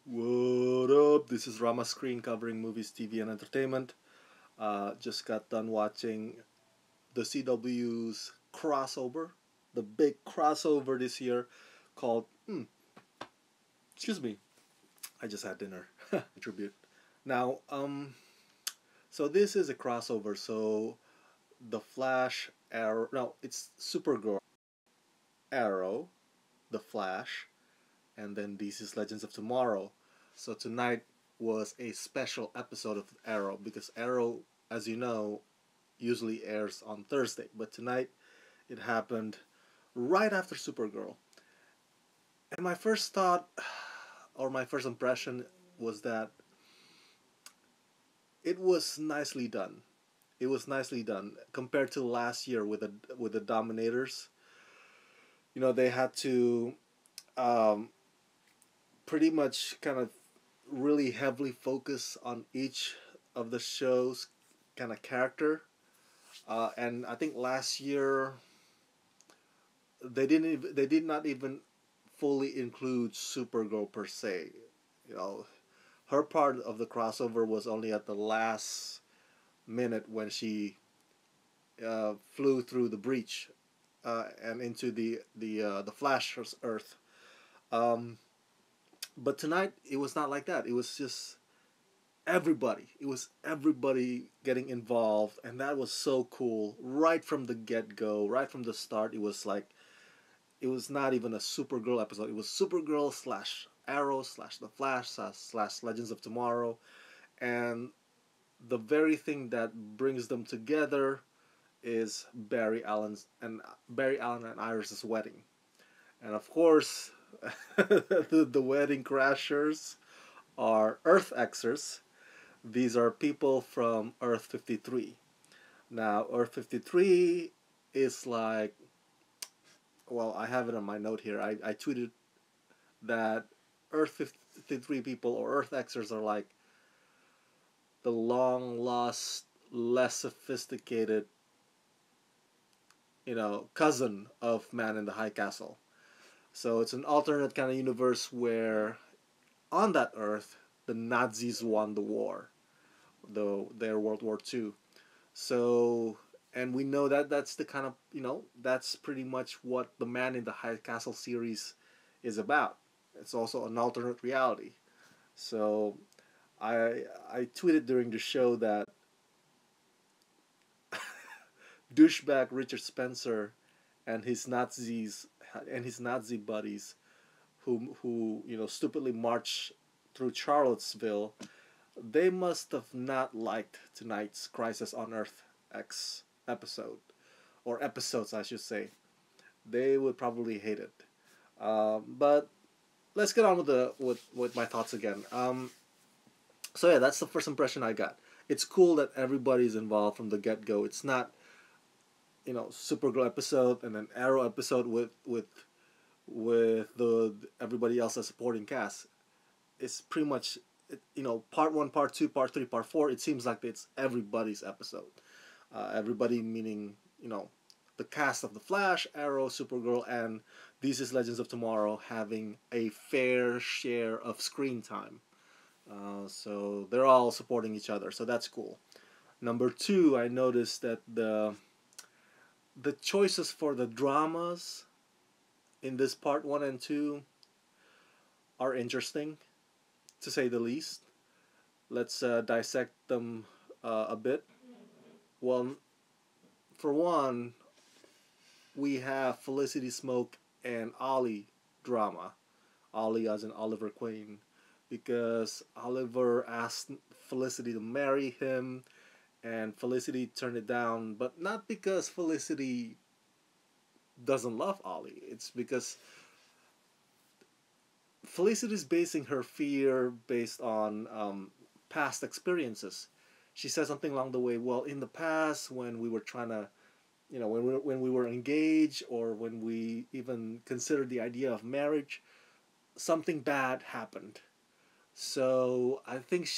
What up? This is Rama Screen covering movies, TV, and entertainment. Just got done watching the CW's crossover, the big crossover this year called, excuse me, I just had dinner. Tribute. Now, so this is a crossover. So the Flash, Arrow, no, it's Supergirl, Arrow, the Flash, and then DC's Legends of Tomorrow. So tonight was a special episode of Arrow because Arrow, as you know, usually airs on Thursday, but tonight it happened right after Supergirl. And my first thought or my first impression was that it was nicely done. It was nicely done compared to last year with the Dominators. You know, they had to um, pretty much kind of really heavily focus on each of the show's kind of character. And I think last year they did not even fully include Supergirl per se. You know, her part of the crossover was only at the last minute when she flew through the breach and into the Flash's Earth. Um, but tonight it was not like that. It was just everybody. It was everybody getting involved, and that was so cool. Right from the get go, right from the start, it was like it was not even a Supergirl episode. It was Supergirl slash Arrow slash The Flash slash Legends of Tomorrow, and the very thing that brings them together is Barry Allen and Iris's wedding, and of course, the wedding crashers are Earth Xers. These are people from Earth 53. Now, Earth 53 is like, well, I have it on my note here. I tweeted that Earth 53 people or Earth Xers are like the long lost, less sophisticated, cousin of Man in the High Castle. So it's an alternate kind of universe where on that Earth, the Nazis won the war, though their World War II. So, and we know that that's the kind of, that's pretty much what the Man in the High Castle series is about. It's also an alternate reality. So, I tweeted during the show that douchebag Richard Spencer and his Nazi buddies who stupidly marched through Charlottesville, they must have not liked tonight's Crisis on Earth X episode, or episodes, I should say. They would probably hate it. But let's get on with my thoughts again. So yeah, that's the first impression I got. It's cool that everybody's involved from the get go. It's not Supergirl episode and then Arrow episode with the everybody else as supporting cast. It's pretty much part one, part two, part three, part four. It seems like it's everybody's episode. Everybody meaning the cast of the Flash, Arrow, Supergirl, and This is Legends of Tomorrow having a fair share of screen time. So they're all supporting each other. So that's cool. Number two, I noticed that the choices for the dramas in this part one and two are interesting, to say the least. Let's dissect them a bit. Well, for one, we have Felicity Smoke and Ollie drama. Ollie as in Oliver Queen. Because Oliver asked Felicity to marry him, and Felicity turned it down, but not because Felicity doesn't love Ollie. It's because Felicity's basing her fear based on past experiences. She said something along the way, well, in the past, when we were trying to, when we were engaged or when we even considered the idea of marriage, something bad happened. So I think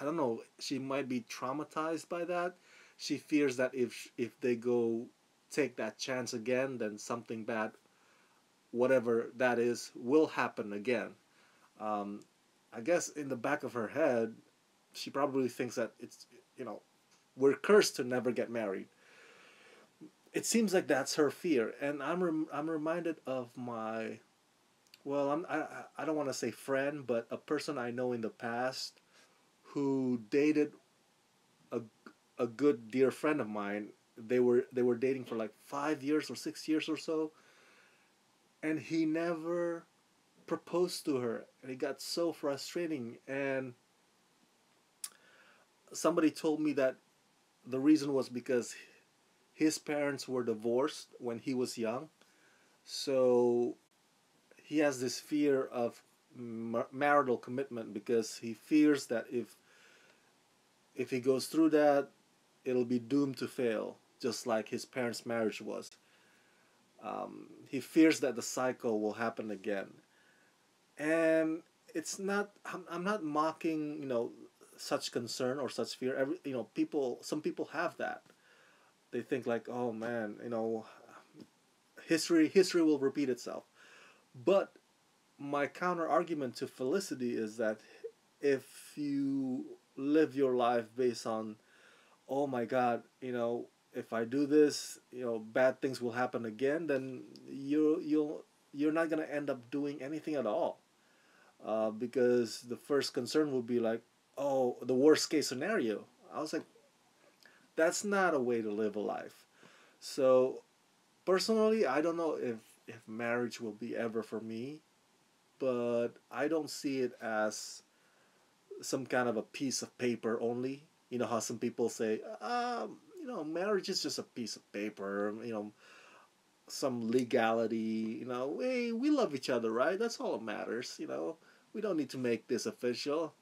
I don't know, she might be traumatized by that. She fears that if they go take that chance again, then something bad, whatever that is, will happen again. Um, I guess in the back of her head, she probably thinks that it's, you know, we're cursed to never get married. It seems like that's her fear, and I'm reminded of my, well, I don't want to say friend, but a person I know in the past who dated a a good dear friend of mine. They were dating for like 5 years or 6 years or so, and he never proposed to her, and it got so frustrating. And somebody told me that the reason was because his parents were divorced when he was young, so he has this fear of marital commitment because he fears that if he goes through that, it'll be doomed to fail, just like his parents' marriage was. He fears that the cycle will happen again, and it's not. I'm not mocking, such concern or such fear. People. Some people have that. They think like, oh man, history will repeat itself. But my counter argument to Felicity is that if you live your life based on, oh my god, if I do this, bad things will happen again, then you're not gonna end up doing anything at all. Because the first concern would be like, oh, the worst case scenario. I was like, that's not a way to live a life. So personally, I don't know if marriage will be ever for me, but I don't see it as some kind of a piece of paper only. You know how some people say, marriage is just a piece of paper, some legality, hey, we love each other, right? That's all that matters, we don't need to make this official.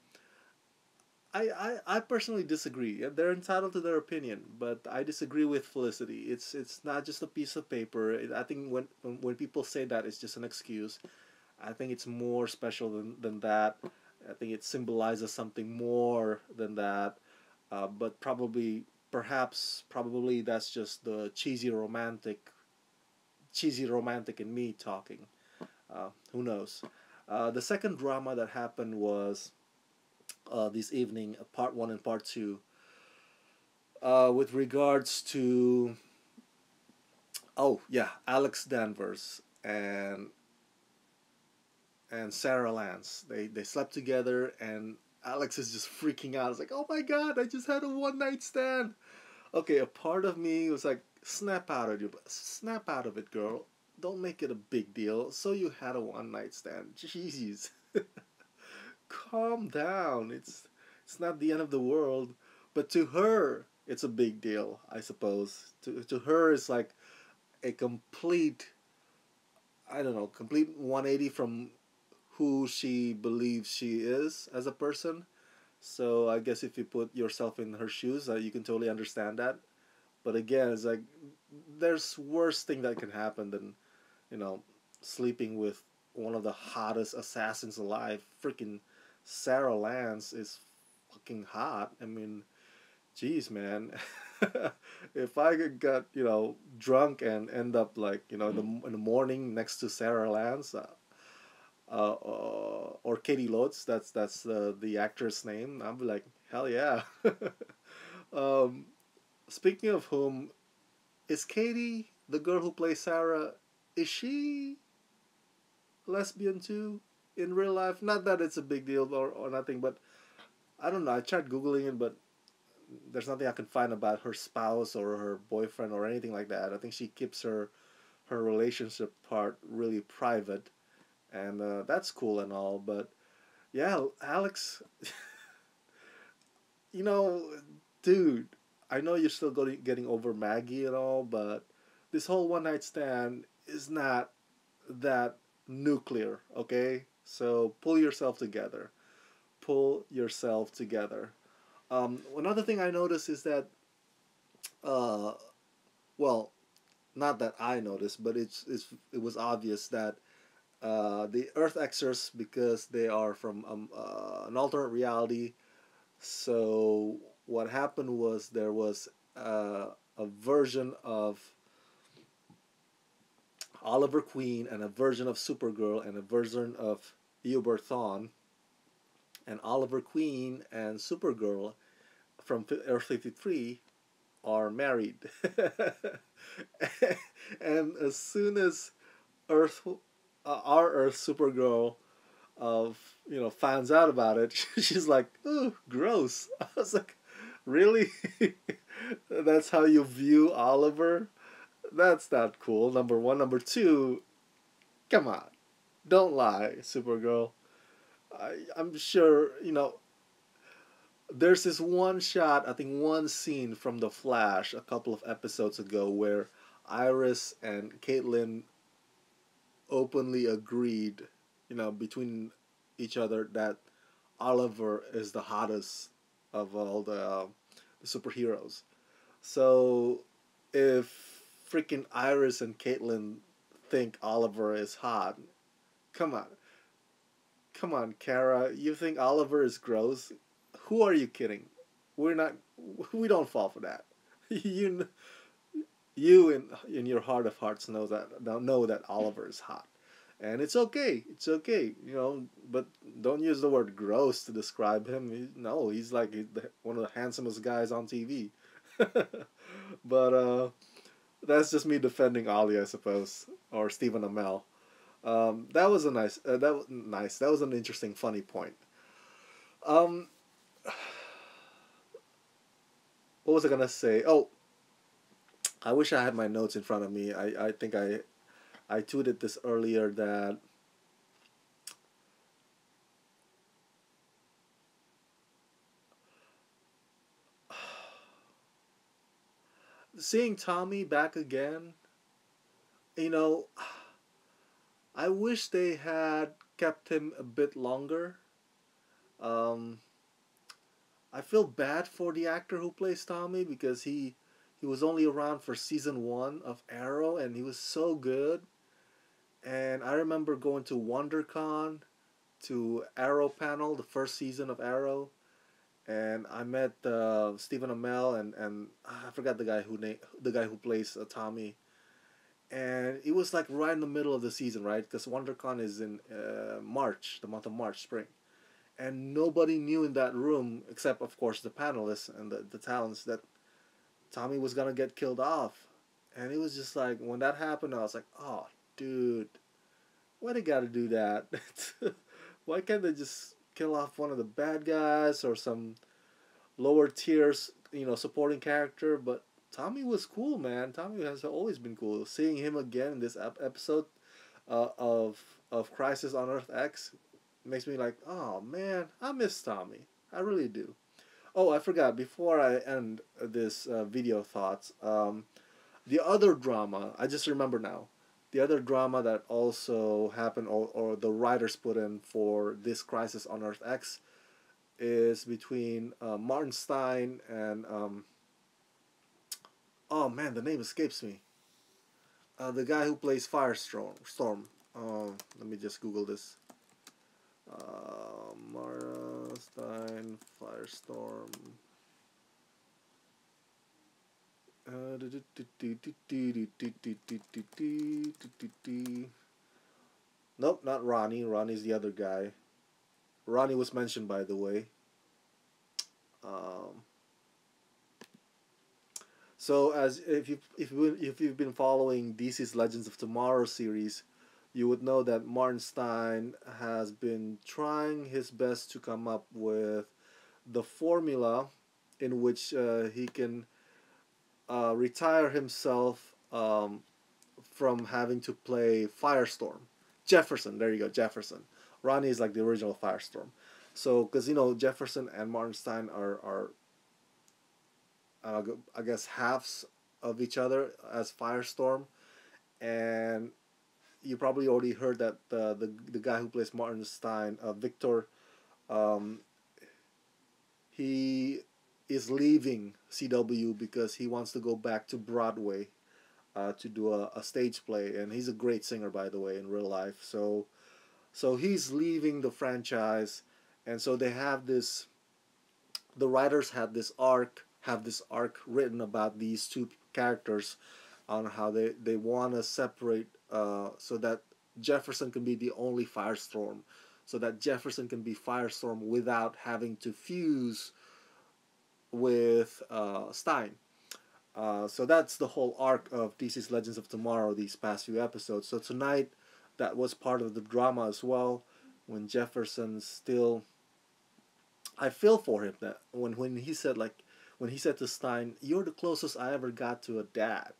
I personally disagree. Yeah, they're entitled to their opinion, but I disagree with Felicity. It's not just a piece of paper. I think when people say that, it's just an excuse. I think it's more special than that. I think it symbolizes something more than that. But probably that's just the cheesy romantic in me talking. Who knows? The second drama that happened was this evening, part one and part two, with regards to, oh yeah, Alex Danvers and Sarah Lance. They slept together, and Alex is just freaking out. It's like, oh my god, I just had a one night stand. Okay, a part of me was like, snap out of it, girl. Don't make it a big deal. So you had a one night stand. Jeez, calm down. It's not the end of the world, but to her, it's a big deal. I suppose to her, it's like a complete, I don't know, complete 180 from who she believes she is as a person. So I guess if you put yourself in her shoes, you can totally understand that. But again, it's like there's worse thing that can happen than you know sleeping with one of the hottest assassins alive. Freaking Sarah Lance is fucking hot. I mean, jeez, man. If I could get drunk and end up like in the morning next to Sarah Lance, or Katie Lotz, that's the actress name. I'd be like, hell yeah. um, Speaking of whom, is Katie the girl who plays Sarah? Is she lesbian too in real life? Not that it's a big deal or nothing, but I don't know. I tried googling it, but there's nothing I can find about her spouse or her boyfriend or anything like that. I think she keeps her relationship part really private, and that's cool and all. But yeah, Alex, you know, dude, I know you're still getting over Maggie and all, but this whole one night stand is not that nuclear, okay? So pull yourself together. Pull yourself together. Another thing I noticed is that, uh, well, not that I noticed, but it was obvious that the Earth Xers, because they are from an alternate reality. So what happened was there was a version of Oliver Queen and a version of Supergirl and a version of Eobard Thawne, and Oliver Queen and Supergirl from Earth 53 are married. And as soon as Earth, our Earth Supergirl, finds out about it, she's like, "Oh, gross." I was like, "Really? That's how you view Oliver? That's not cool." Number one. Number two, come on, don't lie, Supergirl. I'm sure there's this one shot, I think one scene from The Flash a couple of episodes ago where Iris and Caitlin openly agreed, between each other that Oliver is the hottest of all the superheroes. So if freaking Iris and Caitlin think Oliver is hot, come on, come on, Kara, you think Oliver is gross? Who are you kidding? We're not. We don't fall for that. you you in your heart of hearts know that Oliver is hot, and it's okay. It's okay, But don't use the word gross to describe him. No, he's like one of the handsomest guys on TV. But that's just me defending Ollie, I suppose, or Stephen Amell. That was a nice. That was nice. That was an interesting, funny point. Um, what was I gonna say? Oh, I wish I had my notes in front of me. I think I tweeted this earlier that seeing Tommy back again, you know, I wish they had kept him a bit longer. Um, I feel bad for the actor who plays Tommy because he was only around for season one of Arrow and he was so good. And I remember going to WonderCon to Arrow panel, the first season of Arrow, and I met Stephen Amell and I forgot the guy who plays Tommy, and it was like right in the middle of the season, right? Because WonderCon is in March, the month of March, spring, and nobody knew in that room except of course the panelists and the talents that Tommy was gonna get killed off, and it was just like when that happened, I was like, oh, dude, why they gotta do that? Why can't they just kill off one of the bad guys or some lower tiers, supporting character? But Tommy was cool, man. Tommy has always been cool. Seeing him again in this episode of Crisis on Earth X makes me like, oh man, I miss Tommy. I really do. Oh, I forgot. Before I end this video thoughts, the other drama I just remember now. The other drama that also happened, or the writers put in for this Crisis on Earth X, is between Martin Stein and oh man, the name escapes me. The guy who plays Firestorm. Let me just Google this. Martin Stein Firestorm. Nope, not Ronnie. Ronnie's the other guy. Ronnie was mentioned, by the way. Um, so, as if you've been following DC's Legends of Tomorrow series, you would know that Martin Stein has been trying his best to come up with the formula in which he can retire himself from having to play Firestorm. Jefferson, there you go, Jefferson. Ronnie is like the original Firestorm. So, because Jefferson and Martin Stein are I guess halves of each other as Firestorm, and you probably already heard that the guy who plays Martin Stein, Victor, um, he is leaving CW because he wants to go back to Broadway to do a stage play, and he's a great singer, by the way, in real life. So he's leaving the franchise, and so they have this. The writers have this arc written about these two characters, on how they want to separate, so that Jefferson can be the only Firestorm, so that Jefferson can be Firestorm without having to fuse with Stein. So that's the whole arc of DC's Legends of Tomorrow these past few episodes. So tonight, that was part of the drama as well. When Jefferson still, I feel for him that when he said when he said to Stein, "You're the closest I ever got to a dad,"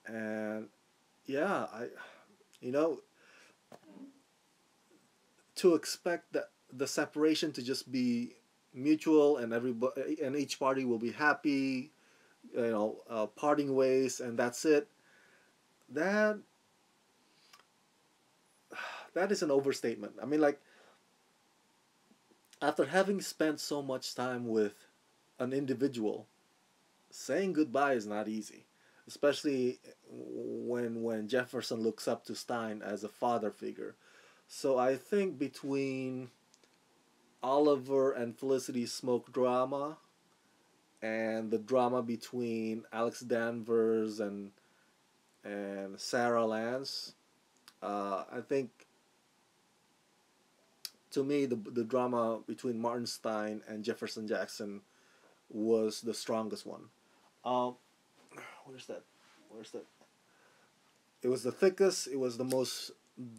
and yeah, you know, to expect that the separation to just be mutual and everybody and each party will be happy, parting ways and that's it. That that is an overstatement. I mean, like after having spent so much time with an individual, saying goodbye is not easy, especially when Jefferson looks up to Stein as a father figure. So I think between Oliver and Felicity's smoke drama and the drama between Alex Danvers and Sara Lance, I think to me the drama between Martin Stein and Jefferson Jackson was the strongest one. Um, where's that? Where's that? It was the thickest. It was the most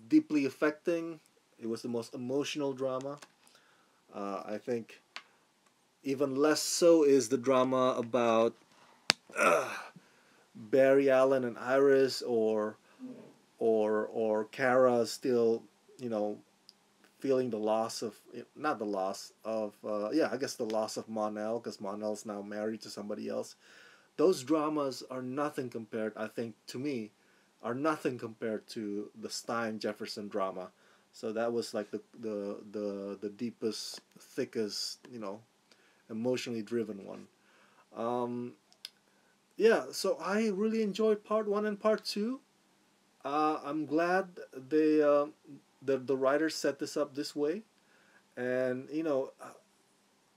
deeply affecting. It was the most emotional drama. I think even less so is the drama about Barry Allen and Iris, or Kara still, you know, feeling the loss of, not the loss of, I guess the loss of Mon-El, because Mon-El's now married to somebody else. Those dramas are nothing compared, I think, to me, are nothing compared to the Stein Jefferson drama. So that was like the deepest, thickest, emotionally driven one. Um, yeah, so I really enjoyed part one and part two. I'm glad they the writers set this up this way, and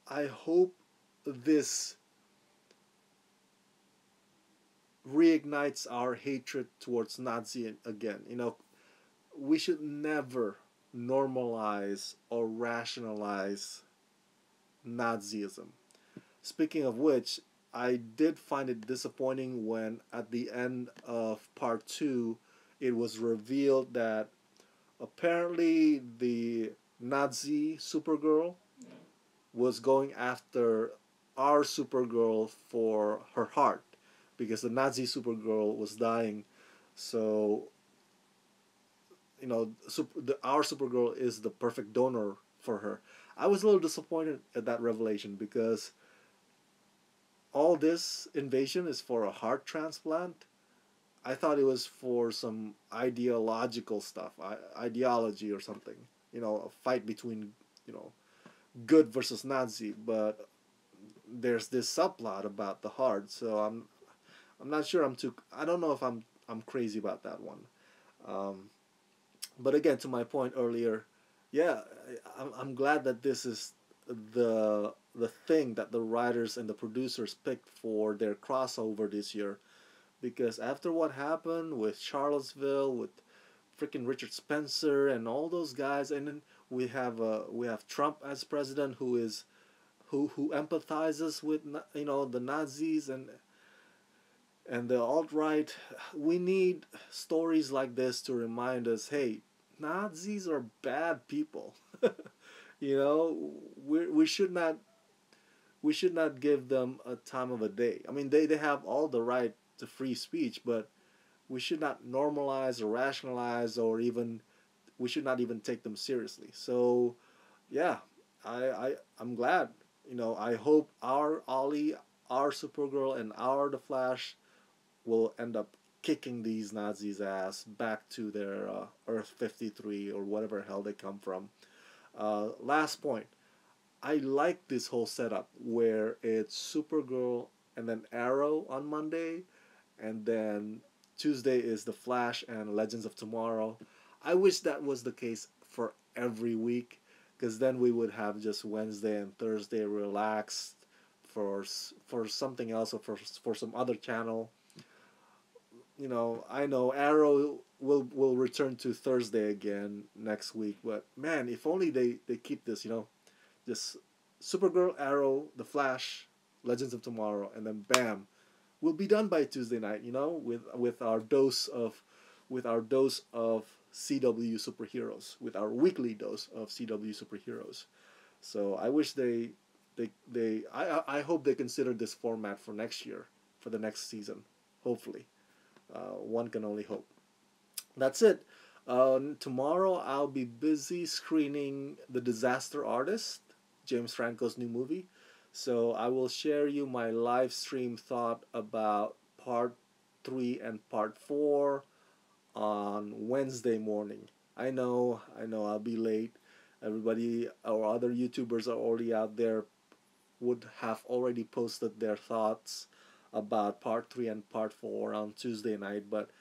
I hope this reignites our hatred towards Nazi again. We should never normalize or rationalize Nazism. Speaking of which, I did find it disappointing when at the end of part two, it was revealed that apparently the Nazi Supergirl was going after our Supergirl for her heart because the Nazi Supergirl was dying. So, our Supergirl is the perfect donor for her. I was a little disappointed at that revelation because all this invasion is for a heart transplant. I thought it was for some ideological stuff, ideology or something. A fight between, you know, good versus Nazi. But there's this subplot about the heart, so I'm not sure I'm too. I don't know if I'm crazy about that one. Um, but again, to my point earlier, yeah, I'm glad that this is the thing that the writers and the producers picked for their crossover this year, because after what happened with Charlottesville, with freaking Richard Spencer and all those guys, and then we have Trump as president, who empathizes with the Nazis and the alt right. We need stories like this to remind us, hey, Nazis are bad people. We should not give them a time of a day. I mean, they have all the right to free speech, but we should not normalize or rationalize, or even we should not even take them seriously. So yeah, I'm glad. I hope our Ollie, our Supergirl, and our The Flash will end up kicking these Nazis' ass back to their Earth 53 or whatever hell they come from. Last point. I like this whole setup where it's Supergirl and then Arrow on Monday, and then Tuesday is The Flash and Legends of Tomorrow. I wish that was the case for every week, because then we would have just Wednesday and Thursday relaxed for something else, or for some other channel. I know Arrow we'll return to Thursday again next week. But man, if only they keep this, just Supergirl, Arrow, The Flash, Legends of Tomorrow, and then bam, we'll be done by Tuesday night. With our dose of CW superheroes, with our weekly dose of CW superheroes. So I wish I hope they consider this format for next year, for the next season. Hopefully, one can only hope. That's it. Tomorrow I'll be busy screening The Disaster Artist, James Franco's new movie. So I will share you my live stream thought about part 3 and part 4 on Wednesday morning. I know I'll be late. Everybody or other YouTubers are already out there, would have already posted their thoughts about part 3 and part 4 on Tuesday night, but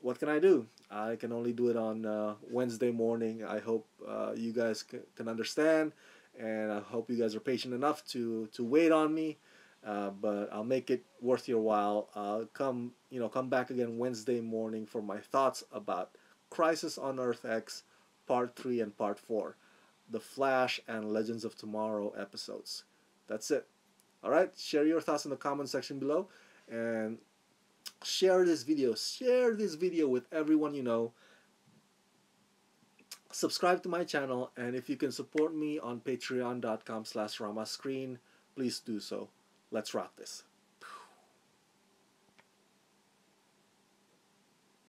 what can I do? I can only do it on Wednesday morning. I hope you guys can understand, and I hope you guys are patient enough to wait on me. But I'll make it worth your while. Come back again Wednesday morning for my thoughts about Crisis on Earth X, Part 3 and Part 4, The Flash and Legends of Tomorrow episodes. That's it. All right, share your thoughts in the comment section below, and share this video. Share this video with everyone you know. Subscribe to my channel, and if you can support me on patreon.com/ramascreen, please do so. Let's rock this.